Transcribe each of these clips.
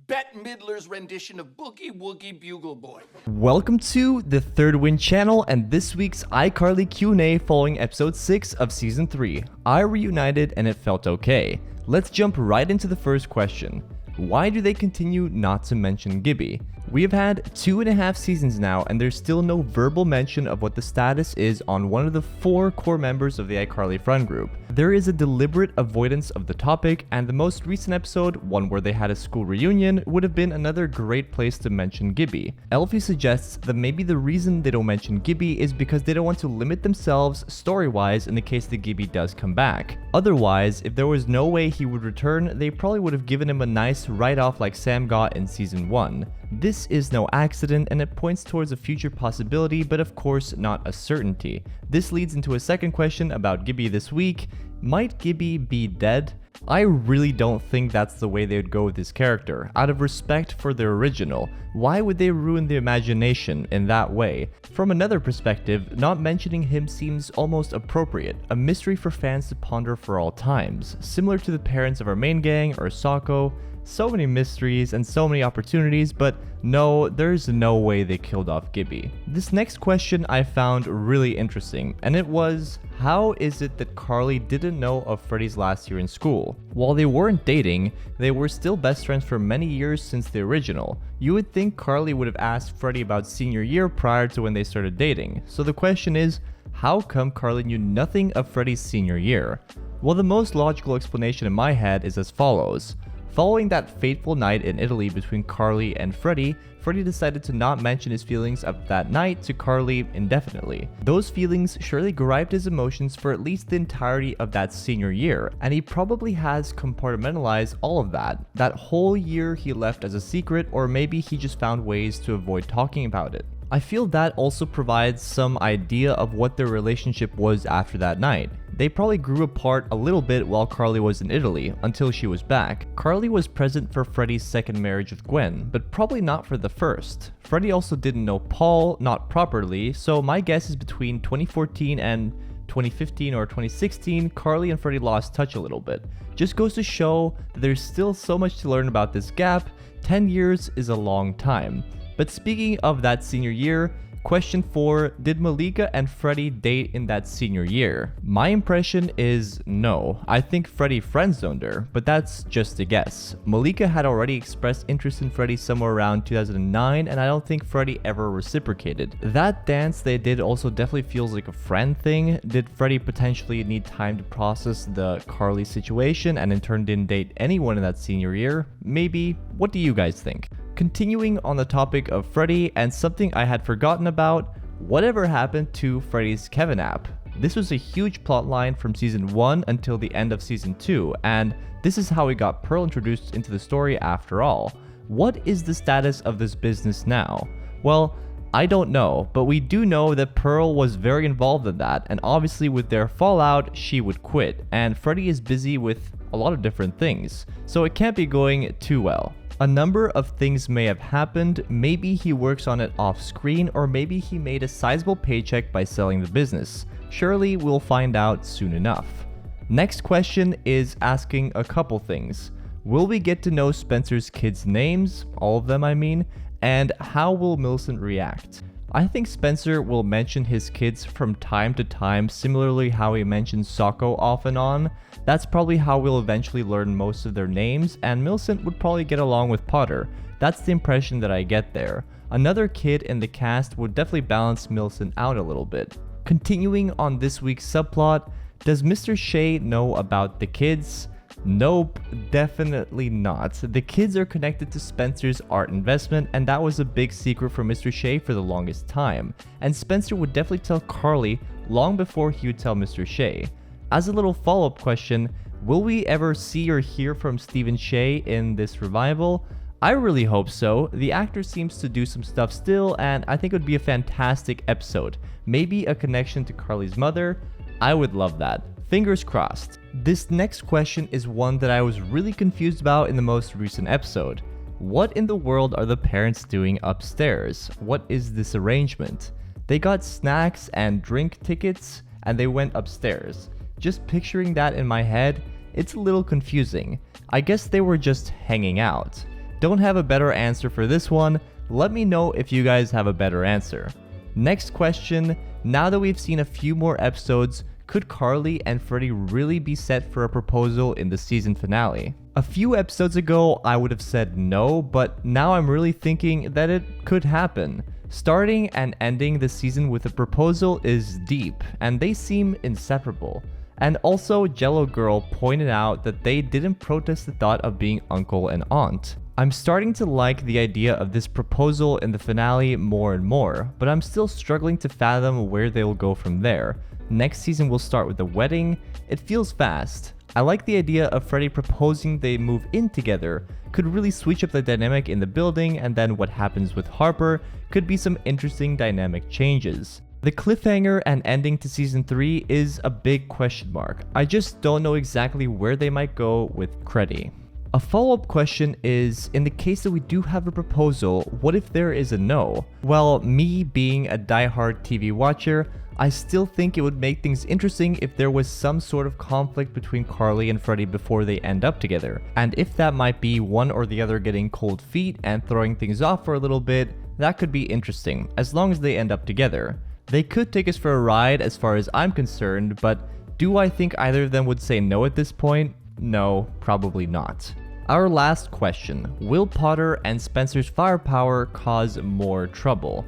Bette Midler's rendition of Boogie Woogie Bugle Boy. Welcome to the Third Win channel and this week's iCarly Q&A following episode 6 of season 3. I reunited and it felt okay. Let's jump right into the first question. Why do they continue not to mention Gibby? We have had 2.5 seasons now and there's still no verbal mention of what the status is on one of the 4 core members of the iCarly friend group. There is a deliberate avoidance of the topic, and the most recent episode, one where they had a school reunion, would have been another great place to mention Gibby. Elfie suggests that maybe the reason they don't mention Gibby is because they don't want to limit themselves story-wise in the case that Gibby does come back. Otherwise, if there was no way he would return, they probably would have given him a nice write-off like Sam got in season 1. This is no accident and it points towards a future possibility, but of course not a certainty. This leads into a second question about Gibby this week. Might Gibby be dead? I really don't think that's the way they would go with this character. Out of respect for the original, why would they ruin the imagination in that way? From another perspective, not mentioning him seems almost appropriate, a mystery for fans to ponder for all times, similar to the parents of our main gang or Sako. So many mysteries and so many opportunities, but no, there's no way they killed off Gibby. This next question I found really interesting, and it was, how is it that Carly didn't know of Freddie's last year in school? While they weren't dating, they were still best friends for many years since the original. You would think Carly would have asked Freddie about senior year prior to when they started dating. So the question is, how come Carly knew nothing of Freddie's senior year? Well, the most logical explanation in my head is as follows. Following that fateful night in Italy between Carly and Freddie, Freddie decided to not mention his feelings of that night to Carly indefinitely. Those feelings surely griped his emotions for at least the entirety of that senior year, and he probably has compartmentalized all of that. That whole year he left as a secret, or maybe he just found ways to avoid talking about it. I feel that also provides some idea of what their relationship was after that night. They probably grew apart a little bit while Carly was in Italy, until she was back. Carly was present for Freddie's second marriage with Gwen, but probably not for the first. Freddie also didn't know Paul, not properly, so my guess is between 2014 and 2015 or 2016, Carly and Freddie lost touch a little bit. Just goes to show that there's still so much to learn about this gap. 10 years is a long time. But speaking of that senior year, question 4, did Malika and Freddie date in that senior year? My impression is no. I think Freddie friend-zoned her, but that's just a guess. Malika had already expressed interest in Freddie somewhere around 2009, and I don't think Freddie ever reciprocated. That dance they did also definitely feels like a friend thing. Did Freddie potentially need time to process the Carly situation and in turn didn't date anyone in that senior year? Maybe. What do you guys think? Continuing on the topic of Freddie and something I had forgotten about, whatever happened to Freddie's Kevin app? This was a huge plotline from season 1 until the end of season 2, and this is how we got Pearl introduced into the story after all. What is the status of this business now? Well, I don't know, but we do know that Pearl was very involved in that, and obviously with their fallout, she would quit, and Freddie is busy with a lot of different things, so it can't be going too well. A number of things may have happened. Maybe he works on it off screen, or maybe he made a sizable paycheck by selling the business. Surely we'll find out soon enough. Next question is asking a couple things. Will we get to know Spencer's kids' names? All of them, I mean. And how will Millicent react? I think Spencer will mention his kids from time to time, similarly how he mentions Sako off and on. That's probably how we'll eventually learn most of their names, and Millicent would probably get along with Potter. That's the impression that I get there. Another kid in the cast would definitely balance Millicent out a little bit. Continuing on this week's subplot, does Mr. Shea know about the kids? Nope, definitely not. The kids are connected to Spencer's art investment, and that was a big secret from Mr. Shea for the longest time. And Spencer would definitely tell Carly long before he would tell Mr. Shea. As a little follow-up question, will we ever see or hear from Stephen Shea in this revival? I really hope so. The actor seems to do some stuff still, and I think it would be a fantastic episode. Maybe a connection to Carly's mother. I would love that. Fingers crossed. This next question is one that I was really confused about in the most recent episode. What in the world are the parents doing upstairs? What is this arrangement? They got snacks and drink tickets and they went upstairs. Just picturing that in my head, it's a little confusing. I guess they were just hanging out. Don't have a better answer for this one. Let me know if you guys have a better answer. Next question, now that we've seen a few more episodes, could Carly and Freddie really be set for a proposal in the season finale? A few episodes ago, I would have said no, but now I'm really thinking that it could happen. Starting and ending the season with a proposal is deep, and they seem inseparable. And also, Jello Girl pointed out that they didn't protest the thought of being uncle and aunt. I'm starting to like the idea of this proposal in the finale more and more, but I'm still struggling to fathom where they'll go from there. Next season will start with the wedding. It feels fast. I like the idea of Freddie proposing they move in together. Could really switch up the dynamic in the building, and then what happens with Harper could be some interesting dynamic changes. The cliffhanger and ending to season 3 is a big question mark. I just don't know exactly where they might go with Creddie. A follow-up question is, in the case that we do have a proposal, what if there is a no? Well, me being a diehard TV watcher, I still think it would make things interesting if there was some sort of conflict between Carly and Freddie before they end up together. And if that might be one or the other getting cold feet and throwing things off for a little bit, that could be interesting, as long as they end up together. They could take us for a ride as far as I'm concerned, but do I think either of them would say no at this point? No, probably not. Our last question, will Potter and Spencer's firepower cause more trouble?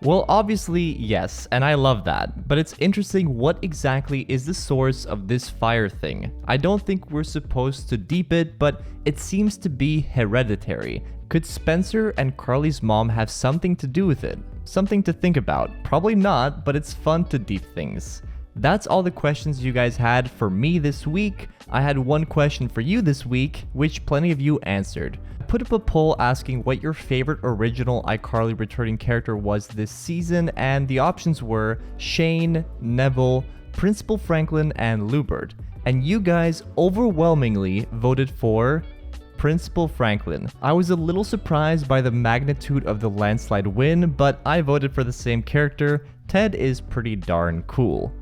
Well, obviously yes, and I love that, but it's interesting what exactly is the source of this fire thing. I don't think we're supposed to deep it, but it seems to be hereditary. Could Spencer and Carly's mom have something to do with it? Something to think about. Probably not, but it's fun to deep things. That's all the questions you guys had for me this week. I had one question for you this week, which plenty of you answered. I put up a poll asking what your favorite original iCarly returning character was this season, and the options were Shane, Neville, Principal Franklin, and Lubert. And you guys overwhelmingly voted for Principal Franklin. I was a little surprised by the magnitude of the landslide win, but I voted for the same character. Ted is pretty darn cool.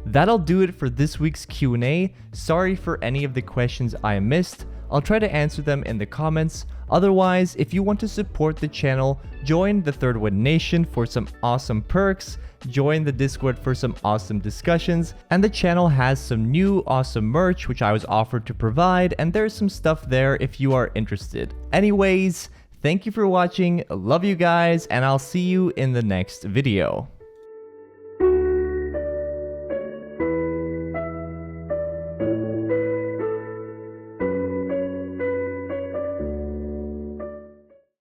That'll do it for this week's Q&A. Sorry for any of the questions I missed. I'll try to answer them in the comments. Otherwise, if you want to support the channel, join the Third Win Nation for some awesome perks, join the Discord for some awesome discussions, and the channel has some new awesome merch which I was offered to provide, and there's some stuff there if you are interested. Anyways, thank you for watching, love you guys, and I'll see you in the next video.